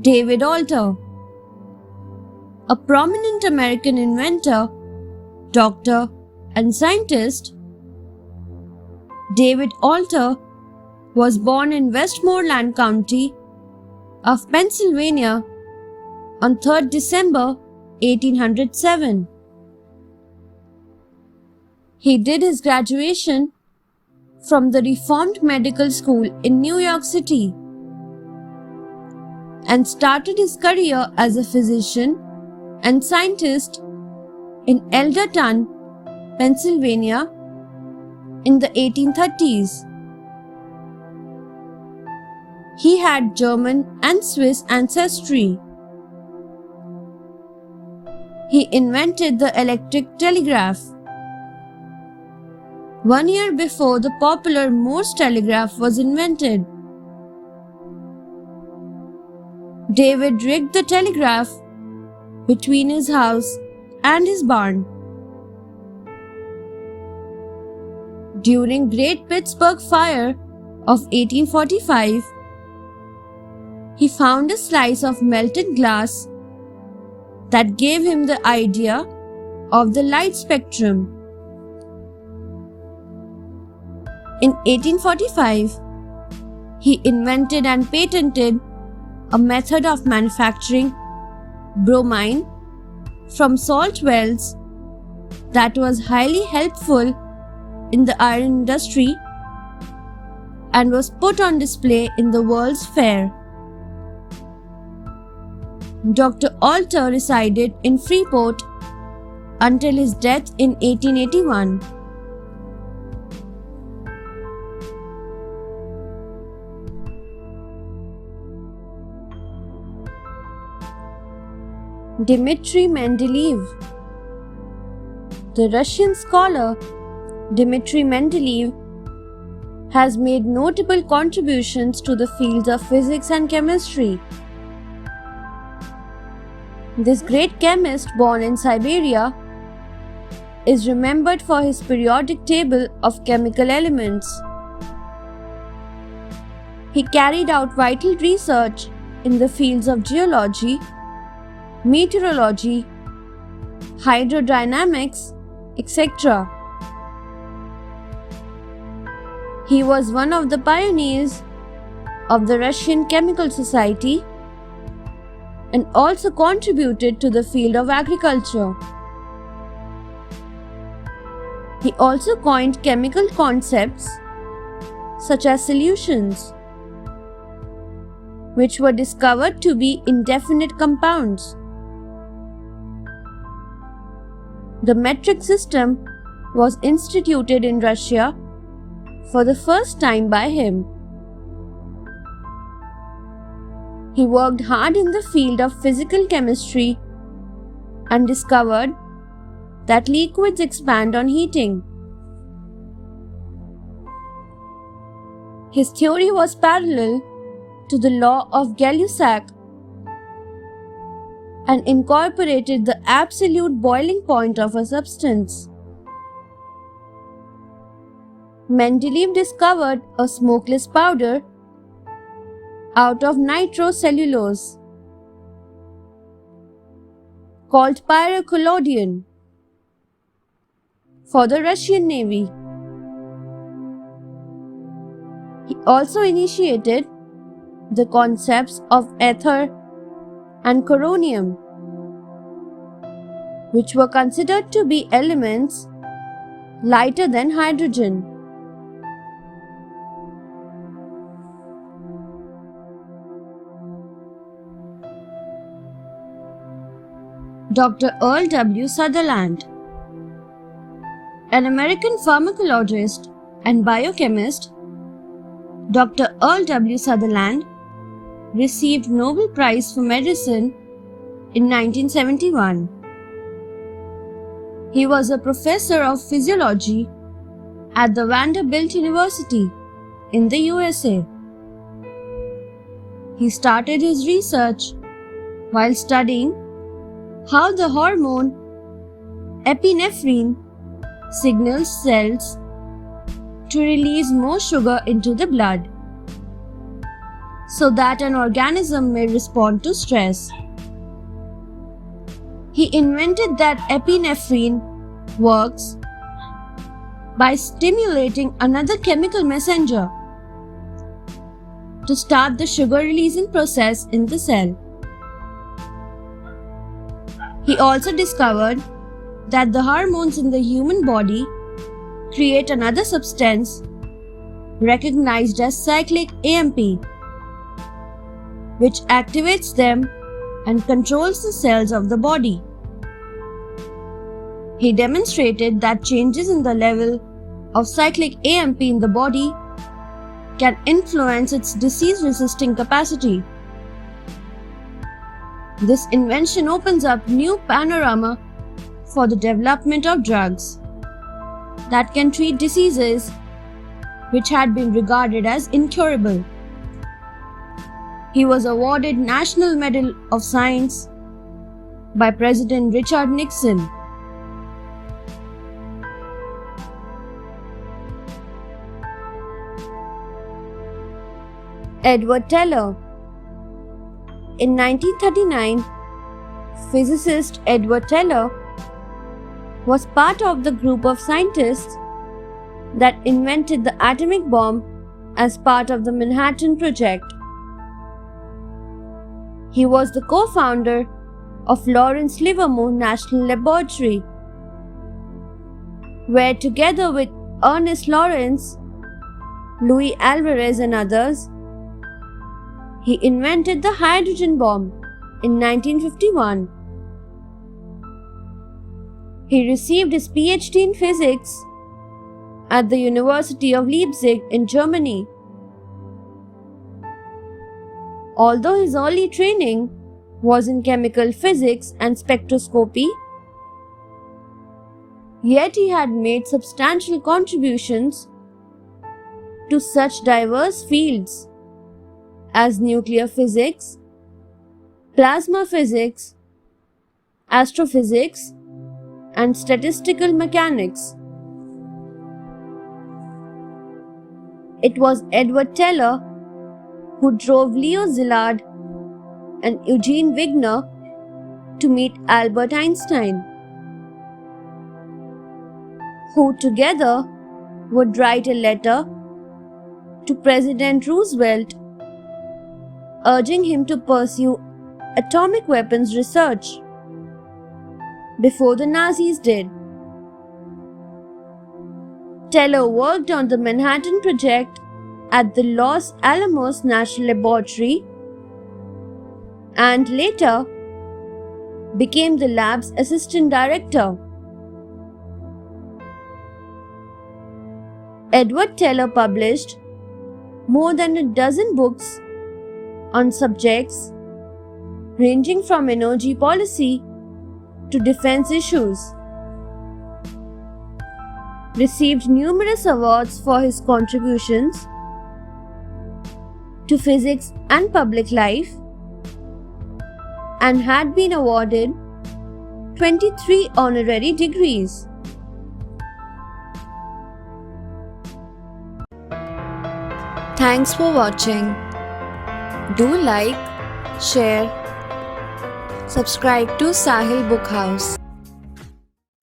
David Alter, a prominent American inventor, doctor, and scientist. David Alter was born in Westmoreland County of Pennsylvania on 3rd December 1807. He did his graduation from the Reformed Medical School in New York City and started his career as a physician and scientist in Elderton, Pennsylvania in the 1830s. He had German and Swiss ancestry. He invented the electric telegraph. 1 year before the popular Morse telegraph was invented. David rigged the telegraph between his house and his barn. During Great Pittsburgh Fire of 1845, he found a slice of melted glass that gave him the idea of the light spectrum. In 1845, he invented and patented a method of manufacturing bromine from salt wells that was highly helpful in the iron industry and was put on display in the World's Fair. Dr. Alter resided in Freeport until his death in 1881. Dmitri Mendeleev. The Russian scholar Dmitri Mendeleev has made notable contributions to the fields of physics and chemistry. This great chemist, born in Siberia, is remembered for his periodic table of chemical elements. He carried out vital research in the fields of geology, meteorology, hydrodynamics, etc. He was one of the pioneers of the Russian Chemical Society and also contributed to the field of agriculture. He also coined chemical concepts such as solutions, which were discovered to be indefinite compounds. The metric system was instituted in Russia for the first time by him. He worked hard in the field of physical chemistry and discovered that liquids expand on heating. His theory was parallel to the law of Gay-Lussac and incorporated the absolute boiling point of a substance. Mendeleev discovered a smokeless powder out of nitrocellulose called pyrocolloidine for the Russian Navy. He also initiated the concepts of ether and coronium, which were considered to be elements lighter than hydrogen. Dr. Earl W. Sutherland, an American pharmacologist and biochemist, Dr. Earl W. Sutherland received Nobel Prize for Medicine in 1971. He was a professor of physiology at the Vanderbilt University in the USA. He started his research while studying how the hormone epinephrine signals cells to release more sugar into the blood. so that an organism may respond to stress. He invented that epinephrine works by stimulating another chemical messenger to start the sugar releasing process in the cell. He also discovered that the hormones in the human body create another substance recognized as cyclic AMP, which activates them and controls the cells of the body. He demonstrated that changes in the level of cyclic AMP in the body can influence its disease-resisting capacity. This invention opens up new panorama for the development of drugs that can treat diseases which had been regarded as incurable. He was awarded National Medal of Science by President Richard Nixon. Edward Teller. In 1939, physicist Edward Teller was part of the group of scientists that invented the atomic bomb as part of the Manhattan Project. He was the co-founder of Lawrence Livermore National Laboratory, where together with Ernest Lawrence, Louis Alvarez and others, he invented the hydrogen bomb in 1951. He received his PhD in physics at the University of Leipzig in Germany. Although his early training was in chemical physics and spectroscopy, yet he had made substantial contributions to such diverse fields as nuclear physics, plasma physics, astrophysics, and statistical mechanics. It was Edward Teller who drove Leo Szilard and Eugene Wigner to meet Albert Einstein, who together would write a letter to President Roosevelt urging him to pursue atomic weapons research before the Nazis did. Teller worked on the Manhattan Project at the Los Alamos National Laboratory and later became the lab's assistant director. Edward Teller published more than a dozen books on subjects ranging from energy policy to defense issues, received numerous awards for his contributions to physics and public life, and had been awarded 23 honorary degrees. Thanks for watching. Do like, share, subscribe to Sahil Book House.